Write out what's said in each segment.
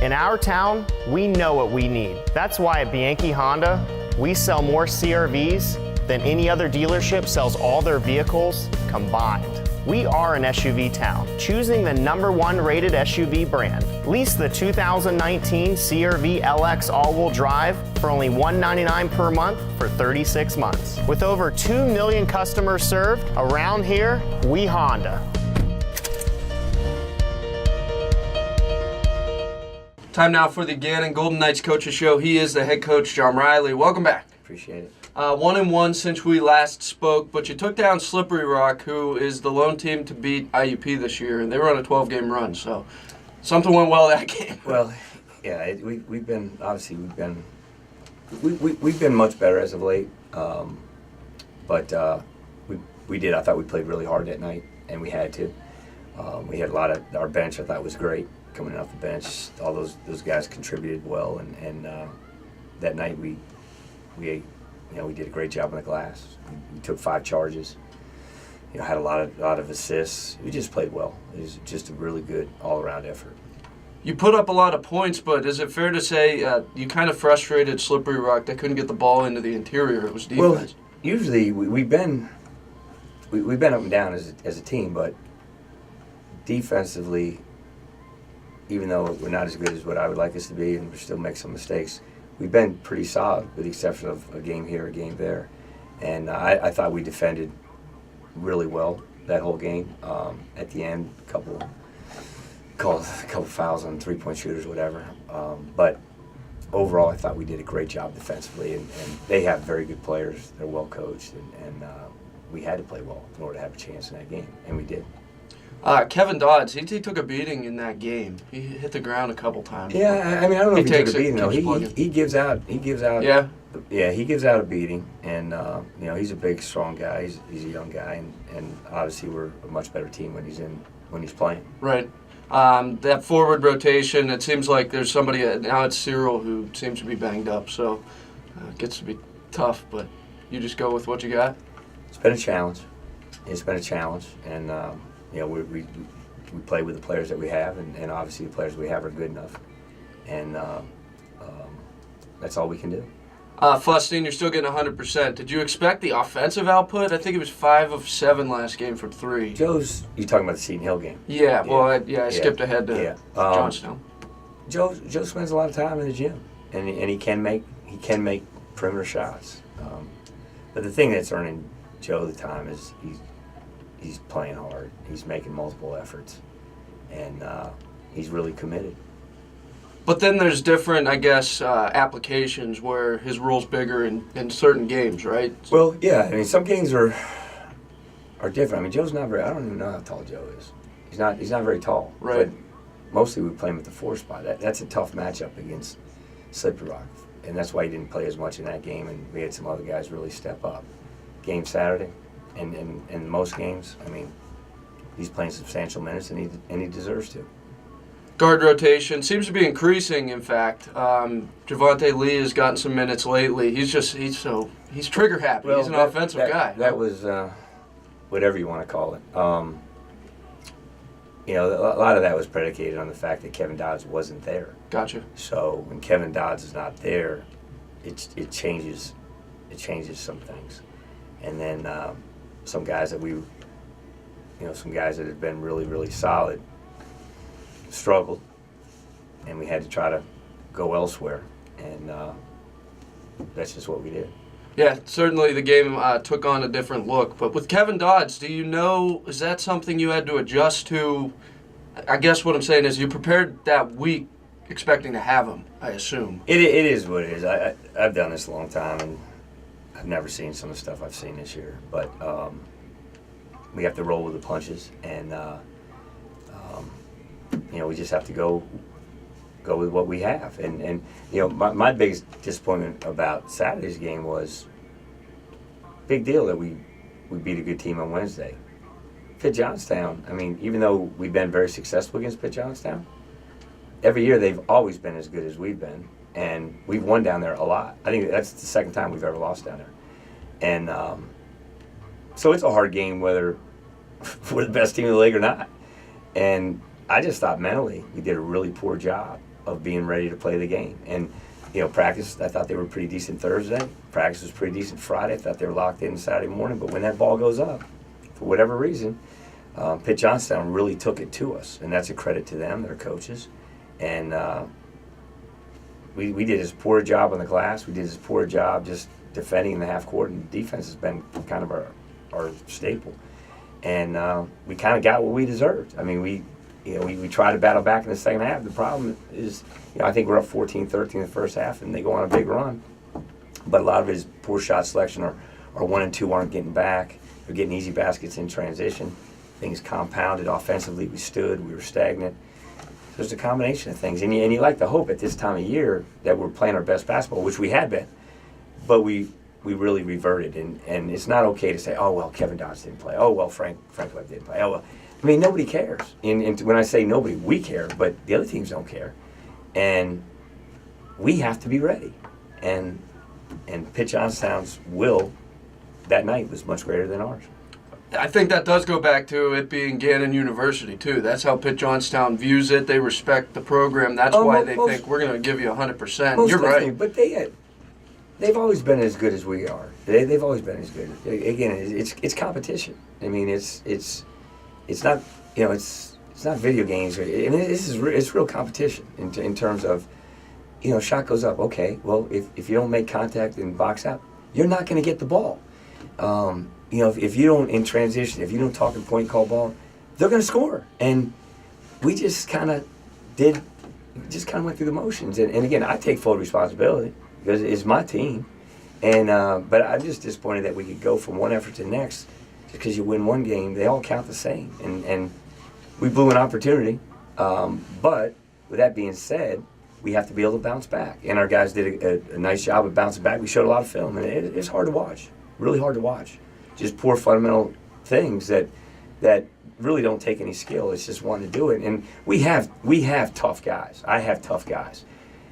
In our town, we know what we need. That's why at Bianchi Honda, we sell more CRVs than any other dealership sells all their vehicles combined. We are an SUV town, choosing the #1 rated SUV brand. Lease the 2019 CRV LX all-wheel drive for only $199 per month for 36 months. With over 2 million customers served, around here, we Honda. Time now for the Gannon Golden Knights Coaches Show. He is the head coach, John Reilly. Welcome back. Appreciate it. 1-1 since we last spoke, but you took down Slippery Rock, who is the lone team to beat IUP this year, and they were on a 12-game run, so something went well that game. Well, yeah, we've been much better as of late, but I thought we played really hard that night, and we had to. We had a lot of our bench. I thought was great coming off the bench. All those guys contributed well, and that night we did a great job on the glass. We took 5 charges. Had a lot of assists. We just played well. It was just a really good all-around effort. You put up a lot of points, but is it fair to say you kind of frustrated Slippery Rock? They couldn't get the ball into the interior. It was defense. Well, usually we've been up and down as a team, but defensively, even though we're not as good as what I would like us to be, and we still make some mistakes, we've been pretty solid, with the exception of a game here, a game there. And I thought we defended really well that whole game. At the end, called a couple fouls on 3-point shooters, whatever. But overall, I thought we did a great job defensively, and they have very good players. They're well coached, and we had to play well in order to have a chance in that game, and we did. Kevin Dodds, he took a beating in that game. He hit the ground a couple times. Yeah, I mean, I don't know if he took a beating. No, he gives out. Yeah. Yeah, he gives out a beating, and he's a big, strong guy. He's a young guy, and obviously we're a much better team when he's playing. Right. That forward rotation, it seems like there's somebody now. It's Cyril who seems to be banged up, so it gets to be tough. But you just go with what you got. It's been a challenge. And. We play with the players that we have, and obviously the players we have are good enough, and that's all we can do. Fustine, you're still getting 100%. Did you expect the offensive output? I think it was 5 of 7 last game for 3. You're talking about the Seton Hill game? Yeah, well, I skipped ahead to Johnstown. Joe spends a lot of time in the gym, and he can make perimeter shots. But the thing that's earning Joe the time is he's playing hard. He's making multiple efforts, and he's really committed. But then there's different, I guess, applications where his role's bigger in certain games, right? Well, yeah. I mean, some games are different. I mean, Joe's not very. I don't even know how tall Joe is. He's not very tall. Right. But mostly we play him at the 4 spot. That's a tough matchup against Slippery Rock, and that's why he didn't play as much in that game. And we had some other guys really step up. Game Saturday. And in most games, I mean, he's playing substantial minutes, and he deserves to. Guard rotation seems to be increasing. In fact, Javante Lee has gotten some minutes lately. He's trigger happy. Well, he's an offensive guy. That was whatever you want to call it. A lot of that was predicated on the fact that Kevin Dodds wasn't there. Gotcha. So when Kevin Dodds is not there, it changes some things, and then. Some guys that have been really, really solid struggled, and we had to try to go elsewhere, and that's just what we did. Yeah, certainly the game took on a different look. But with Kevin Dodds, is that something you had to adjust to? I guess what I'm saying is you prepared that week expecting to have him, I assume. It is what it is. I've done this a long time, and I've never seen some of the stuff I've seen this year, but we have to roll with the punches, and we just have to go with what we have. And my biggest disappointment about Saturday's game was big deal that we beat a good team on Wednesday. Pitt Johnstown, I mean, even though we've been very successful against Pitt Johnstown, every year they've always been as good as we've been. And we've won down there a lot. I think that's the second time we've ever lost down there. And so it's a hard game whether we're the best team in the league or not. And I just thought mentally we did a really poor job of being ready to play the game. And practice, I thought they were pretty decent Thursday. Practice was pretty decent Friday. I thought they were locked in Saturday morning. But when that ball goes up, for whatever reason, Pitt Johnstown really took it to us, and that's a credit to them, their coaches. And we did as poor a job on the glass. We did as poor a job just defending in the half court, and defense has been kind of our staple. And we kind of got what we deserved. I mean, we tried to battle back in the second half. The problem is, I think we're up 14-13 in the first half, and they go on a big run. But a lot of it is poor shot selection, or 1 and 2 aren't getting back. They're getting easy baskets in transition. Things compounded offensively. We stood. We were stagnant. So it's a combination of things. And you like to hope at this time of year that we're playing our best basketball, which we had been. But we really reverted. And it's not okay to say, oh, well, Kevin Dodds didn't play. Oh, well, Frank Webb didn't play. Oh, well. I mean, nobody cares. And when I say nobody, we care, but the other teams don't care. And we have to be ready. And Pitt Johnstown's will that night was much greater than ours. I think that does go back to it being Gannon University, too. That's how Pitt Johnstown views it. They respect the program. That's why they think we're going to give you 100%. You're right. But they've always been as good as we are. They've always been as good. Again, it's competition. I mean, it's not, it's not video games. I mean, it's real competition in terms of, shot goes up. Okay, well, if you don't make contact and box out, you're not going to get the ball. If you don't, in transition, if you don't talk and point call ball, they're going to score. And we just kind of went through the motions. And again, I take full responsibility because it's my team. And but I'm just disappointed that we could go from one effort to the next. Just because you win one game, they all count the same. And we blew an opportunity. But with that being said, we have to be able to bounce back. And our guys did a nice job of bouncing back. We showed a lot of film, and it's hard to watch, really hard to watch. Just poor fundamental things that really don't take any skill. It's just wanting to do it. And we have tough guys. I have tough guys.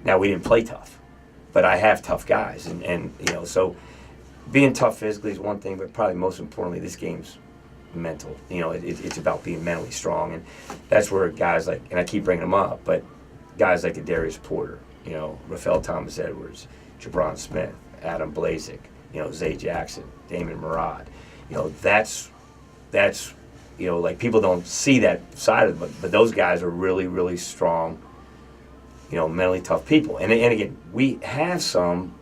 Now, we didn't play tough, but I have tough guys. And so being tough physically is one thing, but probably most importantly, this game's mental. It's about being mentally strong. And that's where guys like, and I keep bringing them up, but guys like Darius Porter, Rafael Thomas Edwards, Jabron Smith, Adam Blazik, Zay Jackson, Damon Murad. That's like people don't see that side of it, but those guys are really, really strong, mentally tough people. And again, we have some,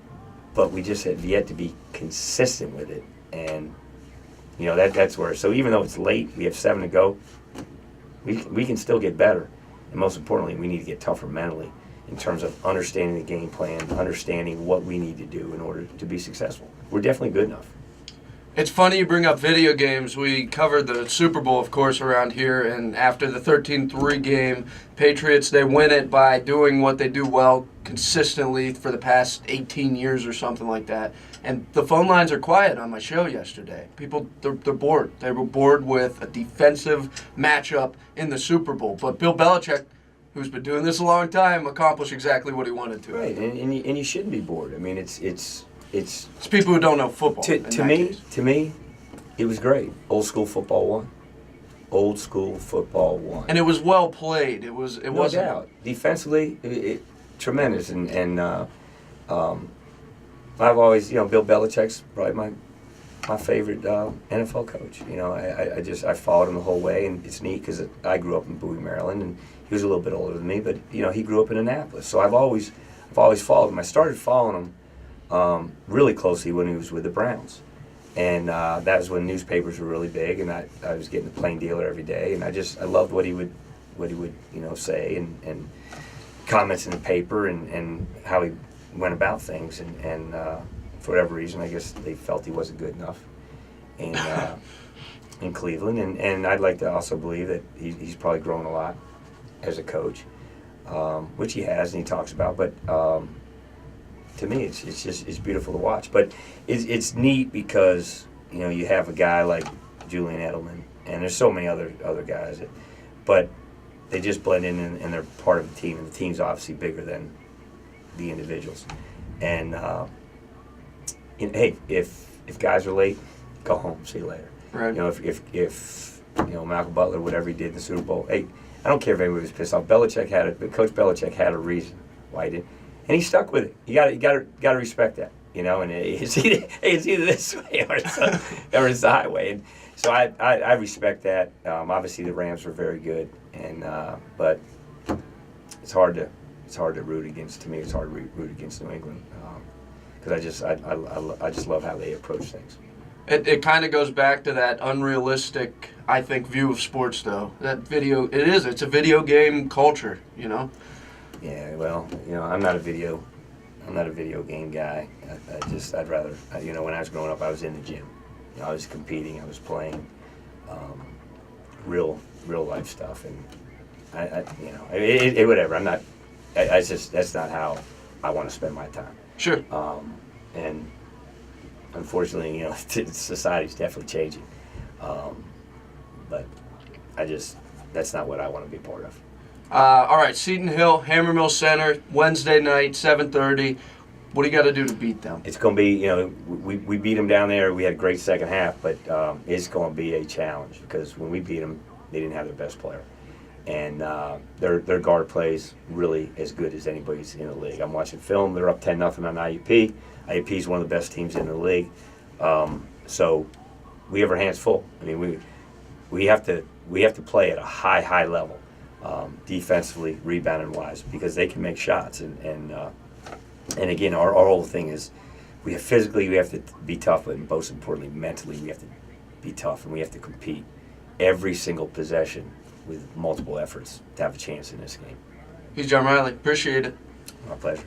but we just have yet to be consistent with it. And that's where. So even though it's late, we have 7 to go. We can still get better, and most importantly, we need to get tougher mentally in terms of understanding the game plan, understanding what we need to do in order to be successful. We're definitely good enough. It's funny you bring up video games. We covered the Super Bowl, of course, around here, and after the 13-3 game, Patriots, they win it by doing what they do well consistently for the past 18 years or something like that. And the phone lines are quiet on my show yesterday. People, they're bored. They were bored with a defensive matchup in the Super Bowl. But Bill Belichick, who's been doing this a long time, accomplished exactly what he wanted to. Right, and you shouldn't be bored. I mean, it's people who don't know football. To me, it was great. Old school football won. Old school football won. And it was well played. It wasn't. No doubt. Defensively, tremendous. And I've always, Bill Belichick's probably my favorite NFL coach. I followed him the whole way, and it's neat because I grew up in Bowie, Maryland, and he was a little bit older than me, but he grew up in Annapolis. So I've always followed him. I started following him really closely when he was with the Browns, and that was when newspapers were really big, and I was getting the Plain Dealer every day, and I loved what he would say and comments in the paper and how he went about things, and for whatever reason, I guess they felt he wasn't good enough in Cleveland, and I'd like to also believe that he's probably grown a lot as a coach, which he has and he talks about, but to me it's beautiful to watch. But it's neat because you have a guy like Julian Edelman, and there's so many other guys but they just blend in and they're part of the team, and the team's obviously bigger than the individuals. And hey, if guys are late, go home, see you later. Right. If Malcolm Butler, whatever he did in the Super Bowl, hey, I don't care if anybody was pissed off. Coach Belichick had a reason why he did, and he stuck with it. You got to respect that, you know. And it's either this way or it's the highway. And so I respect that. Obviously, the Rams were very good, and but it's hard to root against. To me, it's hard to root against New England because I just love how they approach things. It kind of goes back to that unrealistic, I think, view of sports, though. It's a video game culture, you know? Yeah, well, you know, I'm not a video game guy. I'd rather, you know, when I was growing up, I was in the gym. You know, I was competing, I was playing real life stuff, and you know, whatever. I'm not, that's not how I want to spend my time. Sure. And unfortunately, you know, society's definitely changing. But that's not what I want to be part of. All right, Seton Hill, Hammermill Center, Wednesday night, 7:30. What do you got to do to beat them? It's going to be, you know, we beat them down there. We had a great second half, but it's going to be a challenge because when we beat them, they didn't have their best player. And their guard plays really as good as anybody's in the league. I'm watching film. They're up 10-0 on IUP. IUP is one of the best teams in the league. So we have our hands full. I mean, we have to play at a high level, defensively, rebounding wise, because they can make shots. And again, our whole thing is we have to be tough, but most importantly, mentally, we have to be tough, and we have to compete every single possession with multiple efforts to have a chance in this game. He's John Reilly. Appreciate it. My pleasure.